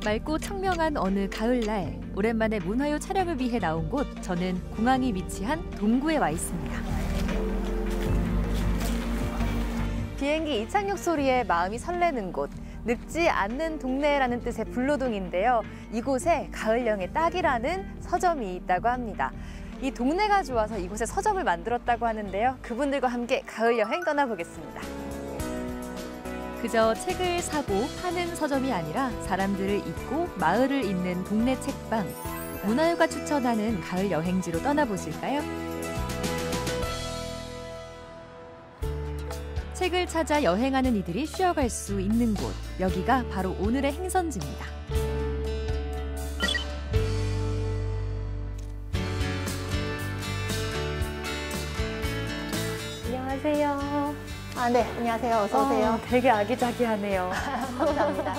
맑고 청명한 어느 가을날, 오랜만에 문화요 촬영을 위해 나온 곳, 저는 공항이 위치한 동구에 와 있습니다. 비행기 이착륙 소리에 마음이 설레는 곳, 늙지 않는 동네라는 뜻의 불로동인데요. 이곳에 가을령의 딱이라는 서점이 있다고 합니다. 이 동네가 좋아서 이곳에 서점을 만들었다고 하는데요. 그분들과 함께 가을 여행 떠나보겠습니다. 그저 책을 사고 파는 서점이 아니라 사람들을 잇고 마을을 잇는 동네 책방. 문화요가 추천하는 가을 여행지로 떠나보실까요? 책을 찾아 여행하는 이들이 쉬어갈 수 있는 곳. 여기가 바로 오늘의 행선지입니다. 안녕하세요. 네, 안녕하세요. 어서 오세요. 되게 아기자기하네요. 감사합니다.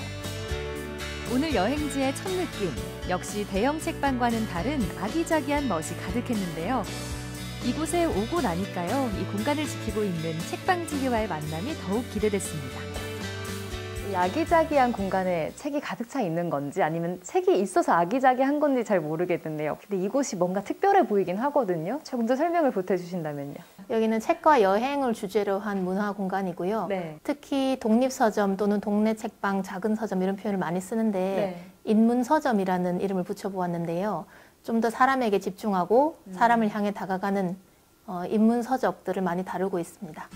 오늘 여행지의 첫 느낌, 역시 대형 책방과는 다른 아기자기한 멋이 가득했는데요. 이곳에 오고 나니까요, 이 공간을 지키고 있는 책방지기와의 만남이 더욱 기대됐습니다. 이 아기자기한 공간에 책이 가득 차 있는 건지 아니면 책이 있어서 아기자기한 건지 잘 모르겠는데요. 근데 이곳이 뭔가 특별해 보이긴 하거든요. 조금 더 설명을 보태주신다면요. 여기는 책과 여행을 주제로 한 문화 공간이고요. 네. 특히 독립서점 또는 동네 책방, 작은 서점 이런 표현을 많이 쓰는데 네. 인문서점이라는 이름을 붙여보았는데요. 좀 더 사람에게 집중하고 사람을 향해 다가가는 인문서적들을 많이 다루고 있습니다.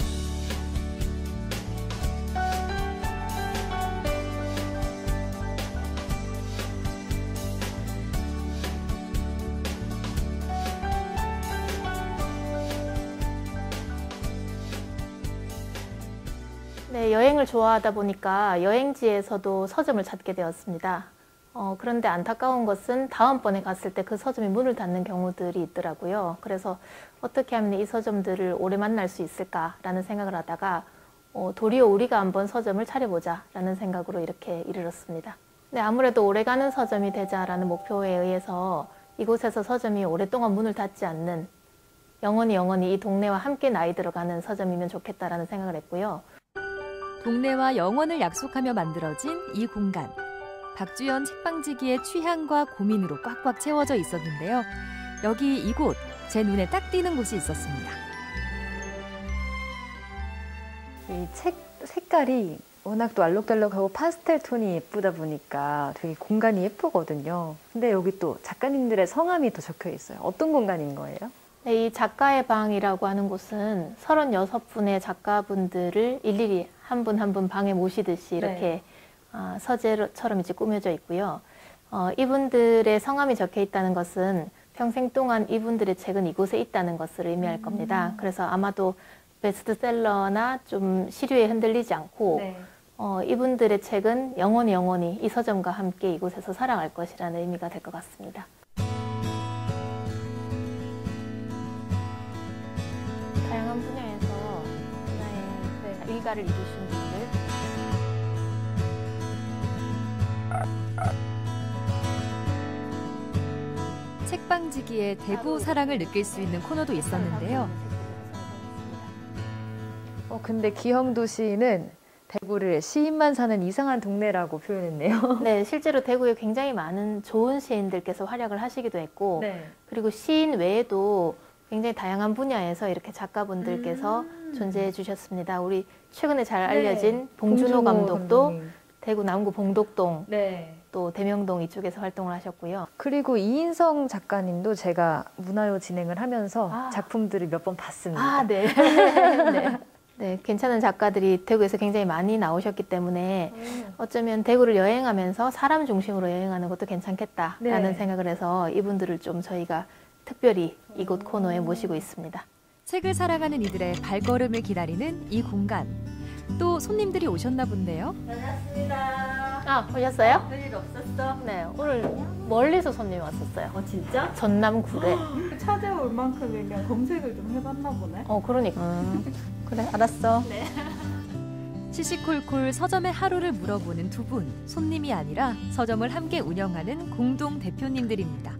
네, 여행을 좋아하다 보니까 여행지에서도 서점을 찾게 되었습니다. 그런데 안타까운 것은 다음번에 갔을 때 그 서점이 문을 닫는 경우들이 있더라고요. 그래서 어떻게 하면 이 서점들을 오래 만날 수 있을까라는 생각을 하다가 도리어 우리가 한번 서점을 차려보자라는 생각으로 이렇게 이르렀습니다. 네, 아무래도 오래가는 서점이 되자라는 목표에 의해서 이곳에서 서점이 오랫동안 문을 닫지 않는 영원히 이 동네와 함께 나이 들어가는 서점이면 좋겠다라는 생각을 했고요. 동네와 영원을 약속하며 만들어진 이 공간. 박주연 책방지기의 취향과 고민으로 꽉꽉 채워져 있었는데요. 여기 이곳, 제 눈에 딱 띄는 곳이 있었습니다. 이 책 색깔이 워낙 또 알록달록하고 파스텔 톤이 예쁘다 보니까 되게 공간이 예쁘거든요. 근데 여기 또 작가님들의 성함이 또 적혀 있어요. 어떤 공간인 거예요? 네, 이 작가의 방이라고 하는 곳은 36분의 작가분들을 일일이 한 분 한 분 방에 모시듯이 이렇게 서재처럼 이제 꾸며져 있고요. 이분들의 성함이 적혀 있다는 것은 평생 동안 이분들의 책은 이곳에 있다는 것을 의미할 겁니다. 그래서 아마도 베스트셀러나 좀 시류에 흔들리지 않고 이분들의 책은 영원히 이 서점과 함께 이곳에서 살아갈 것이라는 의미가 될 것 같습니다. 다양한 분야에서 하나의 일가를 이루신 분들, 책방지기의 대구 사랑을 느낄 수 있는 코너도 있었는데요. 근데 기형도 시인은 대구를 시인만 사는 이상한 동네라고 표현했네요. 네, 실제로 대구에 굉장히 많은 좋은 시인들께서 활약을 하시기도 했고, 그리고 시인 외에도 굉장히 다양한 분야에서 이렇게 작가분들께서 존재해 주셨습니다. 우리 최근에 잘 알려진 봉준호 감독도 대구 남구 봉독동, 또 대명동 이쪽에서 활동을 하셨고요. 그리고 이인성 작가님도 제가 문화요 진행을 하면서 작품들을 몇 번 봤습니다. 네. 네, 괜찮은 작가들이 대구에서 굉장히 많이 나오셨기 때문에 어쩌면 대구를 여행하면서 사람 중심으로 여행하는 것도 괜찮겠다라는 생각을 해서 이분들을 좀 저희가 특별히 이곳 코너에 모시고 있습니다. 책을 사랑하는 이들의 발걸음을 기다리는 이 공간. 또 손님들이 오셨나 본데요. 반갑습니다. 오셨어요? 별일 없었어? 네, 오늘 멀리서 손님이 왔었어요. 진짜? 전남 구례. 찾아올 만큼이면 검색을 좀 해봤나 보네. 그러니까. 그래, 알았어. 네. 시시콜콜 서점의 하루를 물어보는 두 분. 손님이 아니라 서점을 함께 운영하는 공동 대표님들입니다.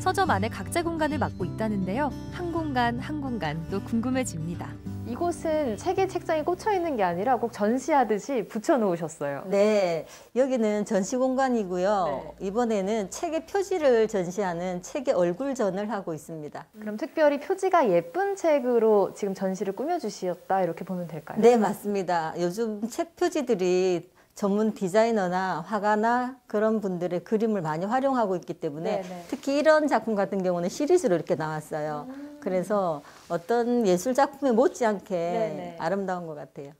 서점 안에 각자 공간을 맡고 있다는데요. 한 공간 또 궁금해집니다. 이곳은 책에 책장에 꽂혀 있는 게 아니라 꼭 전시하듯이 붙여 놓으셨어요. 네, 여기는 전시 공간이고요. 네. 이번에는 책의 표지를 전시하는 책의 얼굴전을 하고 있습니다. 그럼 특별히 표지가 예쁜 책으로 지금 전시를 꾸며주셨다 이렇게 보면 될까요? 네, 맞습니다. 요즘 책 표지들이 전문 디자이너나 화가나 그런 분들의 그림을 많이 활용하고 있기 때문에 네네. 특히 이런 작품 같은 경우는 시리즈로 이렇게 나왔어요. 그래서 어떤 예술 작품에 못지않게 네네. 아름다운 것 같아요.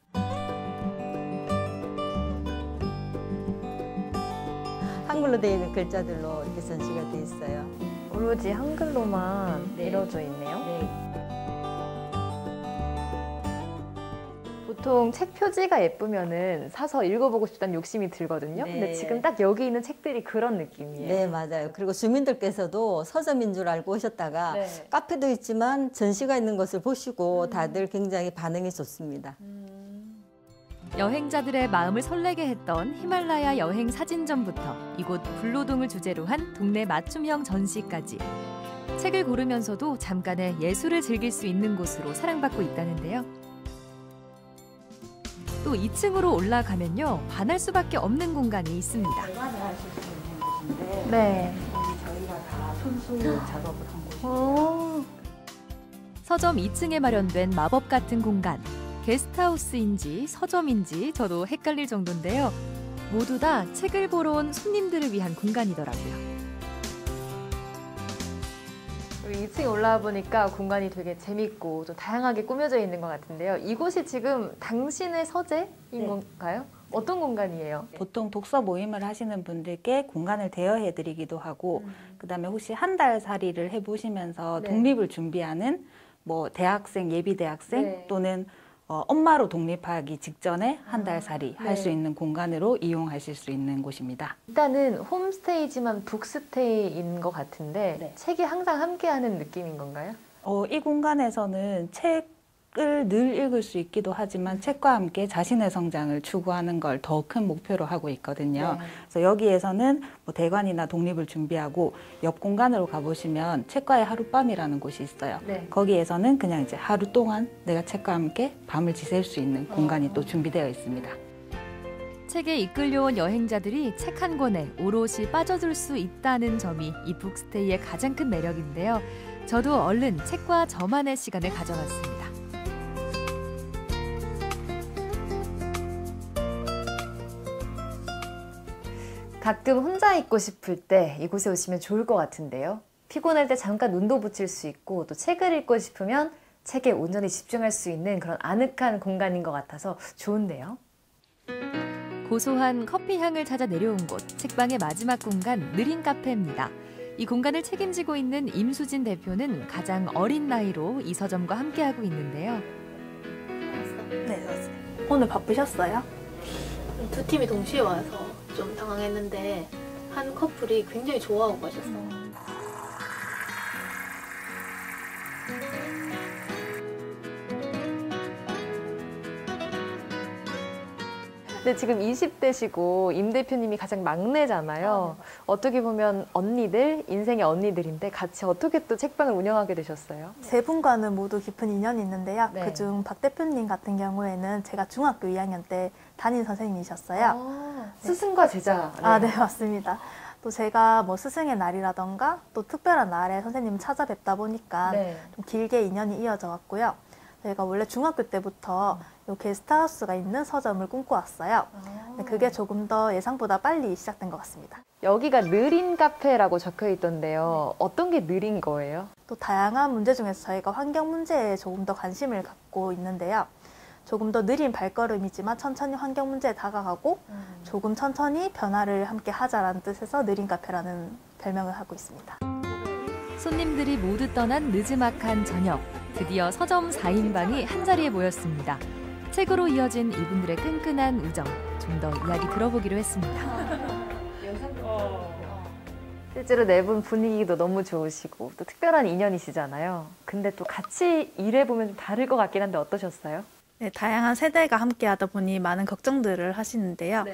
한글로 되어 있는 글자들로 이렇게 전시가 되어 있어요. 오로지 한글로만 네. 이루어져 있네요. 네. 보통 책 표지가 예쁘면은 사서 읽어보고 싶다는 욕심이 들거든요. 네. 근데 지금 딱 여기 있는 책들이 그런 느낌이에요. 네, 맞아요. 그리고 주민들께서도 서점인 줄 알고 오셨다가 네. 카페도 있지만 전시가 있는 것을 보시고 다들 굉장히 반응이 좋습니다. 여행자들의 마음을 설레게 했던 히말라야 여행 사진전부터 이곳 불로동을 주제로 한 동네 맞춤형 전시까지 책을 고르면서도 잠깐의 예술을 즐길 수 있는 곳으로 사랑받고 있다는데요. 또 2층으로 올라가면요, 반할 수밖에 없는 공간이 있습니다. 대관을 하실 수 있는 곳인데 네. 여기 저희가 다 손수 작업을 한 곳이에요. 서점 2층에 마련된 마법 같은 공간. 게스트하우스인지 서점인지 저도 헷갈릴 정도인데요. 모두 다 책을 보러 온 손님들을 위한 공간이더라고요. 2층에 올라와 보니까 공간이 되게 재밌고 좀 다양하게 꾸며져 있는 것 같은데요. 이곳이 지금 당신의 서재인 네. 건가요? 어떤 공간이에요? 보통 독서 모임을 하시는 분들께 공간을 대여해 드리기도 하고 그다음에 혹시 한 달 살이를 해보시면서 네. 독립을 준비하는 뭐 대학생, 예비 대학생 네. 또는 엄마로 독립하기 직전에 한 달 살이 네. 할 수 있는 공간으로 이용하실 수 있는 곳입니다. 일단은 홈스테이지만 북스테이인 것 같은데 네. 책이 항상 함께하는 느낌인 건가요? 이 공간에서는 책을 늘 읽을 수 있기도 하지만 책과 함께 자신의 성장을 추구하는 걸 더 큰 목표로 하고 있거든요. 네. 그래서 여기에서는 뭐 대관이나 독립을 준비하고 옆 공간으로 가보시면 책과의 하룻밤이라는 곳이 있어요. 네. 거기에서는 그냥 이제 하루 동안 내가 책과 함께 밤을 지새울 수 있는 공간이 또 준비되어 있습니다. 책에 이끌려온 여행자들이 책 한 권에 오롯이 빠져들 수 있다는 점이 이 북스테이의 가장 큰 매력인데요. 저도 얼른 책과 저만의 시간을 가져봤습니다. 가끔 혼자 있고 싶을 때 이곳에 오시면 좋을 것 같은데요. 피곤할 때 잠깐 눈도 붙일 수 있고 또 책을 읽고 싶으면 책에 온전히 집중할 수 있는 그런 아늑한 공간인 것 같아서 좋은데요. 고소한 커피 향을 찾아 내려온 곳, 책방의 마지막 공간 느린 카페입니다. 이 공간을 책임지고 있는 임수진 대표는 가장 어린 나이로 이 서점과 함께하고 있는데요. 네, 오늘 바쁘셨어요? 두 팀이 동시에 와서 좀 당황했는데 한 커플이 굉장히 좋아하고 가셨어요. 근데 지금 20대시고 임 대표님이 가장 막내잖아요. 어떻게 보면 언니들, 인생의 언니들인데 같이 어떻게 또 책방을 운영하게 되셨어요? 세 분과는 모두 깊은 인연이 있는데요. 네. 그중 박 대표님 같은 경우에는 제가 중학교 2학년 때 담임 선생님이셨어요. 스승과 제자. 네, 맞습니다. 또 제가 뭐 스승의 날이라던가 또 특별한 날에 선생님을 찾아뵙다 보니까 네. 좀 길게 인연이 이어져 왔고요. 저희가 원래 중학교 때부터 요 게스트하우스가 있는 서점을 꿈꿔왔어요. 근데 그게 조금 더 예상보다 빨리 시작된 것 같습니다. 여기가 느린 카페라고 적혀 있던데요. 어떤 게 느린 거예요? 또 다양한 문제 중에서 저희가 환경 문제에 조금 더 관심을 갖고 있는데요. 조금 더 느린 발걸음이지만 천천히 환경 문제에 다가가고 조금 천천히 변화를 함께 하자라는 뜻에서 느린 카페라는 별명을 하고 있습니다. 손님들이 모두 떠난 느즈막한 저녁. 드디어 서점 4인방이 한자리에 모였습니다. 책으로 이어진 이분들의 끈끈한 우정. 좀 더 이야기 들어보기로 했습니다. 실제로 네 분 분위기도 너무 좋으시고 또 특별한 인연이시잖아요. 근데 또 같이 일해보면 좀 다를 것 같긴 한데 어떠셨어요? 네, 다양한 세대가 함께 하다 보니 많은 걱정들을 하시는데요.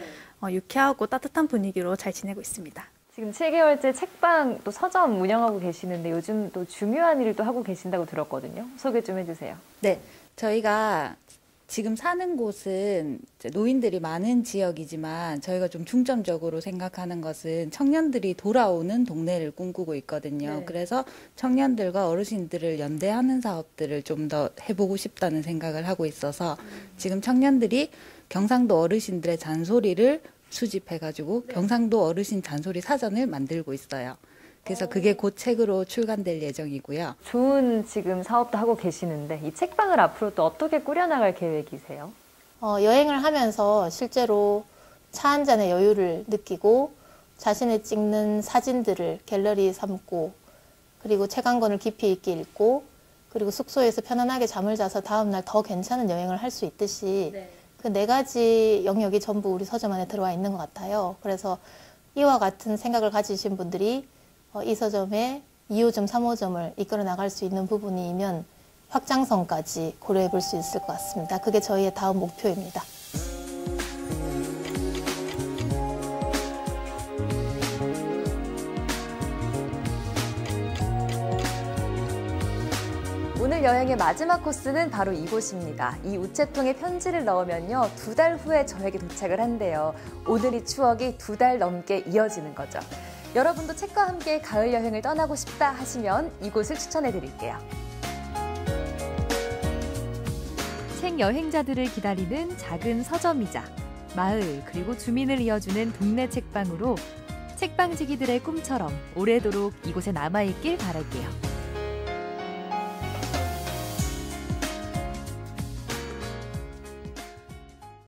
유쾌하고 따뜻한 분위기로 잘 지내고 있습니다. 지금 7개월째 책방 또 서점 운영하고 계시는데 요즘 또 중요한 일도 하고 계신다고 들었거든요. 소개 좀 해주세요. 네, 저희가 지금 사는 곳은 이제 노인들이 많은 지역이지만 저희가 좀 중점적으로 생각하는 것은 청년들이 돌아오는 동네를 꿈꾸고 있거든요. 그래서 청년들과 어르신들을 연대하는 사업들을 좀 더 해보고 싶다는 생각을 하고 있어서 지금 청년들이 경상도 어르신들의 잔소리를 수집해가지고 경상도 어르신 잔소리 사전을 만들고 있어요. 그래서 그게 곧 책으로 출간될 예정이고요. 좋은 지금 사업도 하고 계시는데 이 책방을 앞으로 또 어떻게 꾸려나갈 계획이세요? 여행을 하면서 실제로 차 한 잔의 여유를 느끼고 자신이 찍는 사진들을 갤러리 삼고 그리고 책 한 권을 깊이 있게 읽고 그리고 숙소에서 편안하게 잠을 자서 다음날 더 괜찮은 여행을 할 수 있듯이 그 4가지 영역이 전부 우리 서점 안에 들어와 있는 것 같아요. 그래서 이와 같은 생각을 가지신 분들이 이 서점의 2호점, 3호점을 이끌어 나갈 수 있는 부분이면 확장성까지 고려해 볼 수 있을 것 같습니다. 그게 저희의 다음 목표입니다. 오늘 여행의 마지막 코스는 바로 이곳입니다. 이 우체통에 편지를 넣으면요 2달 후에 저에게 도착을 한대요. 오늘의 추억이 2달 넘게 이어지는 거죠. 여러분도 책과 함께 가을 여행을 떠나고 싶다 하시면 이곳을 추천해 드릴게요. 책 여행자들을 기다리는 작은 서점이자 마을 그리고 주민을 이어주는 동네 책방으로 책방지기들의 꿈처럼 오래도록 이곳에 남아있길 바랄게요.